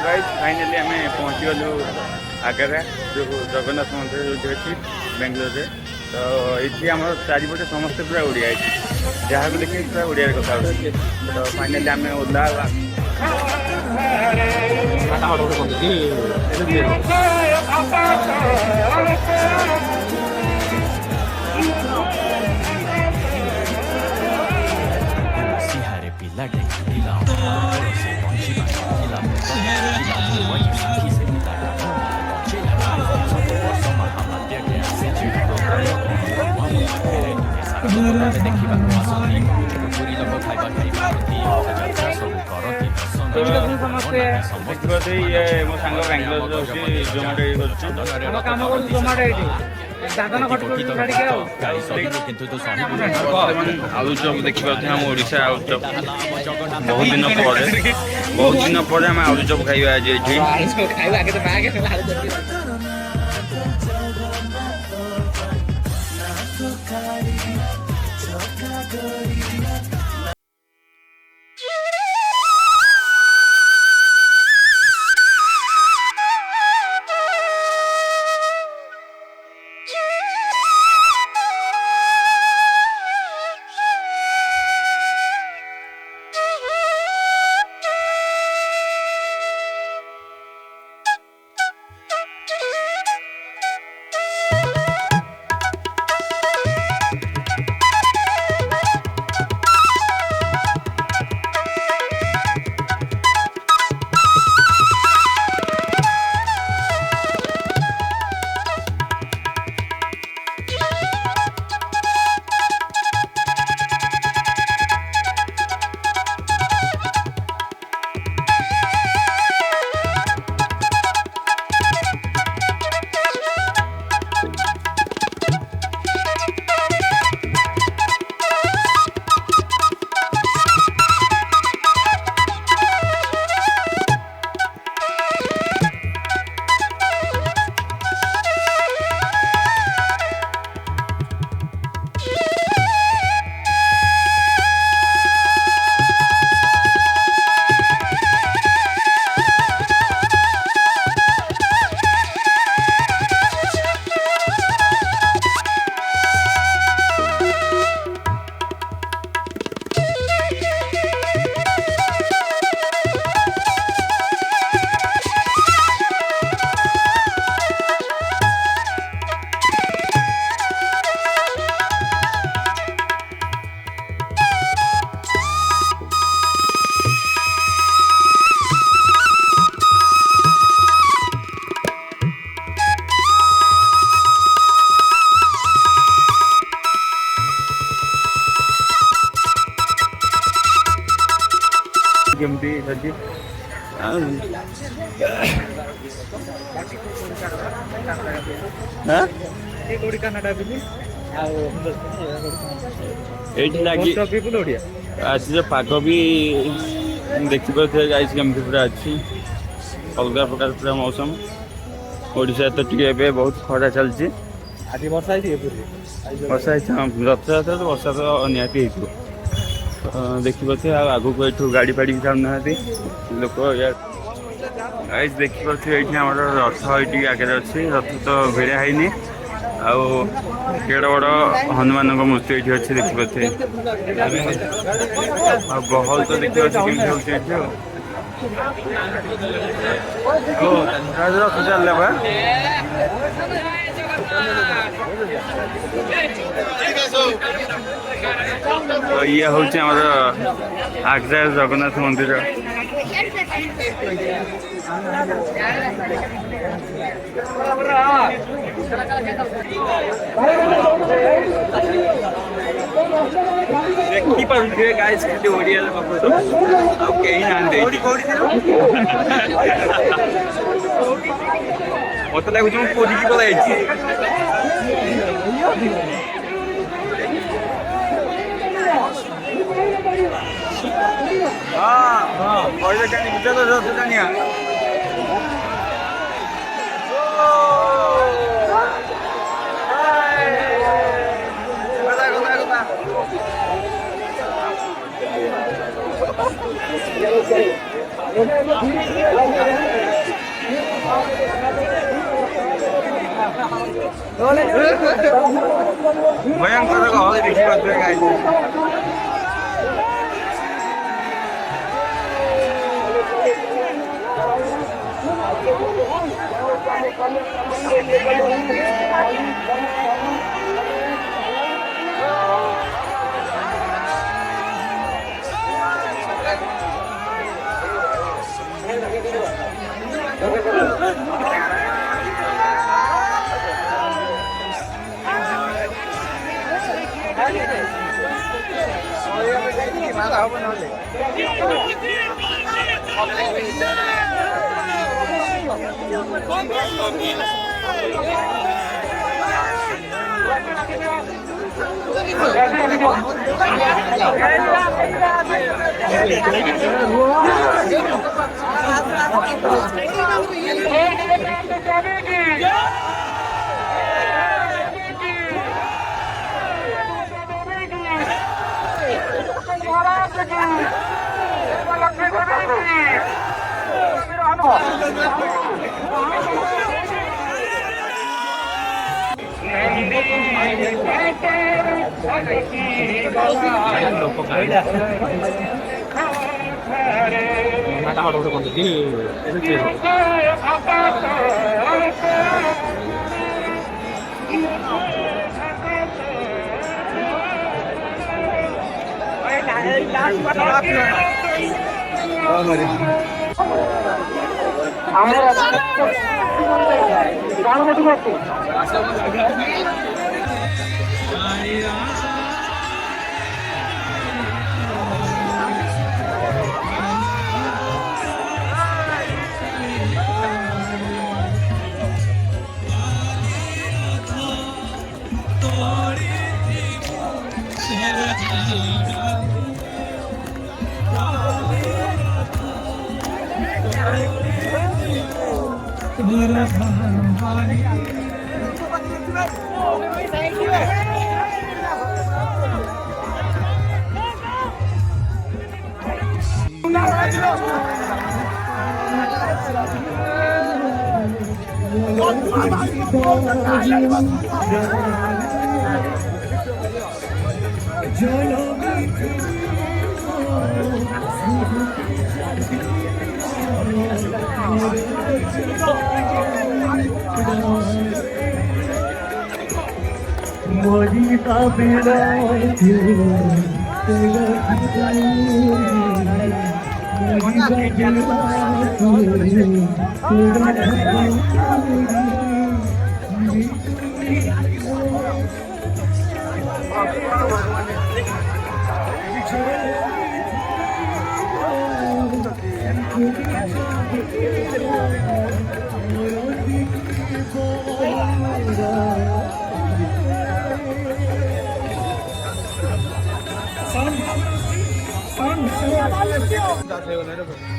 Guys finally आम पहुँची गलु आगरा जो जगन्नाथ मंदिर जो अच्छी बेंगलोर में। तो ये आम चारिपटे समस्ते पूरा ओडिया जहाँ को देखिए पूरा ओडिया कथा। तो फाइनली आम ओला देखिए ये मो सांग बेंगलोर जोमेटो ये आलुचप देखिए हम ओडिशा आलुचप बहुत दिन पर आम आलुचप खाଇବା आज केमती सजी आज पाग भी देखिए गाइस केमती पूरा अच्छी अलग प्रकार पूरा मौसम ओडिशा तो टे बहुत खरा चलती वर्षा रथयात्रा तो वर्षा तो निहाती देखिए आगु को ये गाड़ी फाड़ी छाड़ना लोक गाइस देखिए ये आम रथ ये आगे अच्छी रथ तो भिड़ा है केड़ बड़ हनुमान मूर्ति ये अच्छे देखिए बहुत तो देखिए रथ चल तो ये हूँ आग्रा जगन्नाथ मंदिर देखी पारे गाइस खाली ओडिया मत लगुच पुरी की पलाई हाँ पहले जानी बुझा तो जानिया भयंकर गहଳି ଦେଖିପାରୁଥିବେ ଗାଈ।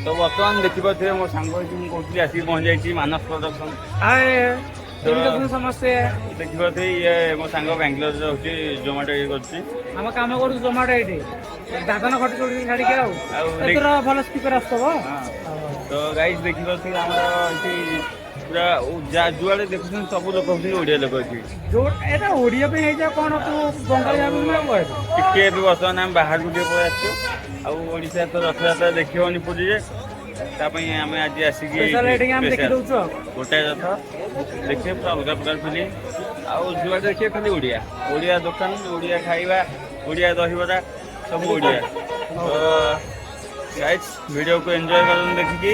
तो बर्तमान देखिए मो सांग कहती आसिक पहुंच जाइए मानस प्रोडक्शन समस्ते देखिए ये मो सांग बांग्लोर रोचे जोमाटो ये आम कम कर जोमाटो ये दादन खटी छोड़ छाड़ी भल स्पीकर आसो तो गाइस देखिए पूरा जुआड़े देख सब लोग ओडिया लोग अच्छी जो ओडिया कौन तू बंगाली टिके बर्तमान आम बाहर को पलि आसा तो रथयात्रा देखनी पुरी आम आज आसिक गोटाए रथ देखिए पूरा अलग प्रकार फिल्म आुआ देखिए खाली ओडिया ओडिया दुकान ओडिया खाइबा ओडिया दहीबरा सब ओडिया तो गाइस वीडियो को एंजॉय कर देखिकी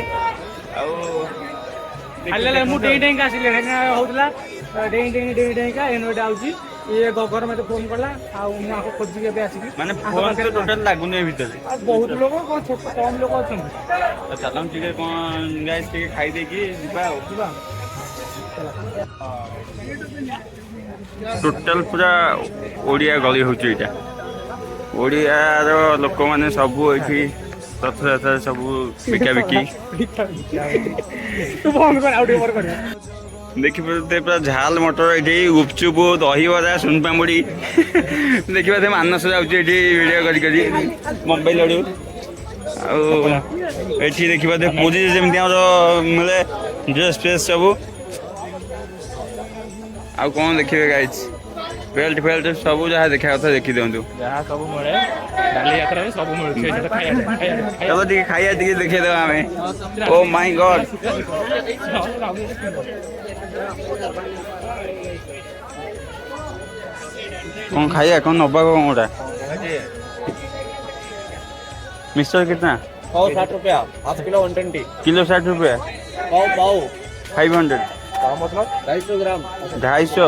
ये गगर मत फोन कला खोजी माने फोन तो टोटल लागुने भीतर बहुत लोग छोट कम लोग अच्छा चलम टिके कोन गाइस टिके खाई दे की जीवा टोटल पूरा ओडिया गली होची एटा ओडिया रो लोक माने सब एठी रथयात्रा सब बिका बिकी तू फोन कर आउट कर देखिए पूरा झाल मटर ये गुपचुप दहीबरा सुनपामुड़ी देखिए मानस जाऊँगी वीडियो कर मुंबई लड़ू ଆଉ ଏଠି ଦେଖିବା ପୁରୀରେ ଯେମିତି ଆମର ମିଳେ ଡ୍ରେସ୍ ଫ୍ରେସ୍ ସବୁ। ଆଉ କ'ଣ ଦେଖିବେ ଗାଇଜ୍ ବେଲ୍ଟ ଫେଲ୍ଟ ସବୁ ଯାହା ଦେଖିବା କଥା ଦେଖି ଦିଅନ୍ତୁ। ଯାହା ସବୁ ମିଳେ ଡାଲି ଯାତ୍ରାରେ ସବୁ ମିଳୁଛି ଏଠି ତ ଚलो ଟିକେ ଖାଇବା ଟିକେ ଦେଖେଇଦେବା ଆମେ। ଓ ମାଇ ଗଡ୍ କ'ଣ ଖାଇବା କ'ଣ ନବା କ'ଣ ଗୋଟା मिक्सचर कितना? पाव 60 रुपया, हाफ किलो 120, किलो 60 रुपया, पाव 500, पाव मतलब 250 ग्राम, 250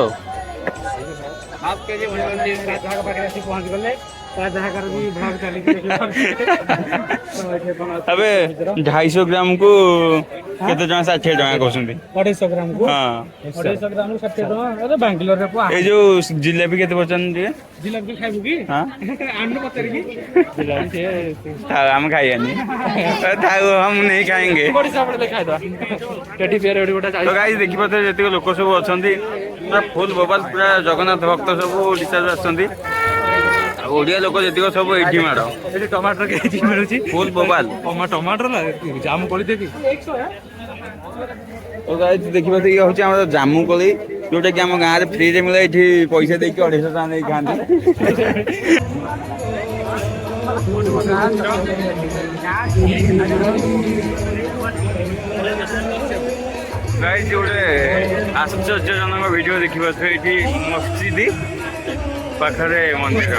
हाफ केजी 120 जहाँ का पाके पहुँच गले जहाँ का भी भाग चली अबे 250 ग्राम को केते जमा 60 टका कहउछंती 250 ग्राम को हां 250 ग्राम को 60 टका अरे बेंगलोर रे को ए जो जिलेबी केते परचन जे जिलेबी खाइबू की हां आमने पतर की जिलेबी से हम खाइयानी थाओ हम नहीं खाएंगे बड़ी साबड़ ले खाइ दो टेडी फेर एडी गोटा तो गाइस देखि पते जति लोक सब अछंती पूरा फुल बोबाल पूरा जगन्नाथ भक्त सब डिस्चार्ज आछंती ओडिया लोक जतिक सब एठी माड़ एडी टमाटर केजी मिलुची फुल बोबाल टमाटर ला जाम कोली देबी 100 है तो गाइस देखि पते ये होची हमर जामु कोली जोटा कि हम गां रे फ्री रे मिले एठी पैसा देके 250 टका नै खांती गाइस जोड़े आश्चर्यजनक वीडियो देखिबा एठी मस्जिद पाखरे मंदिर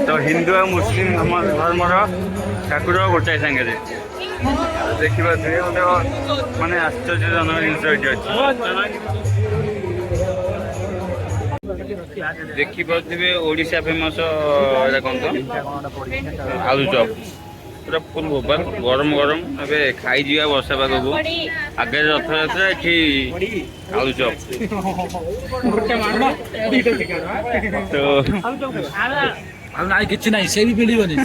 तो हिंदू और मुस्लिम धर्मर ठाकुर गोटे सांगे देखा माने आश्चर्यजनक जिन देखिपे ओडिशा फेमस कौन तो आलू चॉप पूरा फुल बोबाल गरम गरम ए खाई जा वर्षा पाग को आगे रथ यात्रा ये आलू चॉप तो किछि नाही से भी मिलिबनी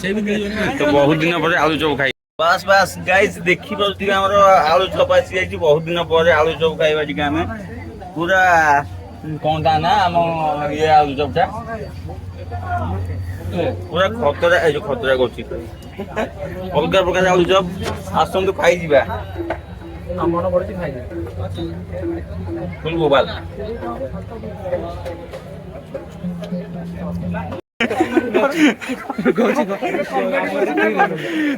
तो बहुत दिन पर आलू चॉप खाई बस बस गाइस देखि पड़ती हमर आलू चॉप आसी जाई बहुत दिन पर आलू चॉप खाइबा टिका हमें पूरा कौन था ना हम ये आलू चॉप था पूरा खतरा ए जो खतरा करछि अलग प्रकार आलू चॉप आसंतु खाई जिबा मन पड़छि खाई फुल बोबाल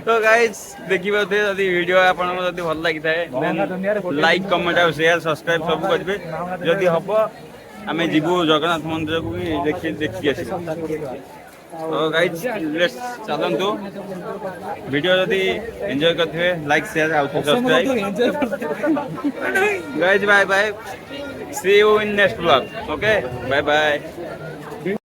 तो गाइस देखिबा यदि वीडियो आपन यदि भल लागि थाए लाइक कमेंट और शेयर सब्सक्राइब सब करबे यदि हबो आमे जीवो जगन्नाथ मंदिर को भी देखि आसी तो गाइस लेट्स चलंतु वीडियो यदि एंजॉय करथिबे लाइक शेयर और subscribe guys bye bye see you in next vlog okay bye bye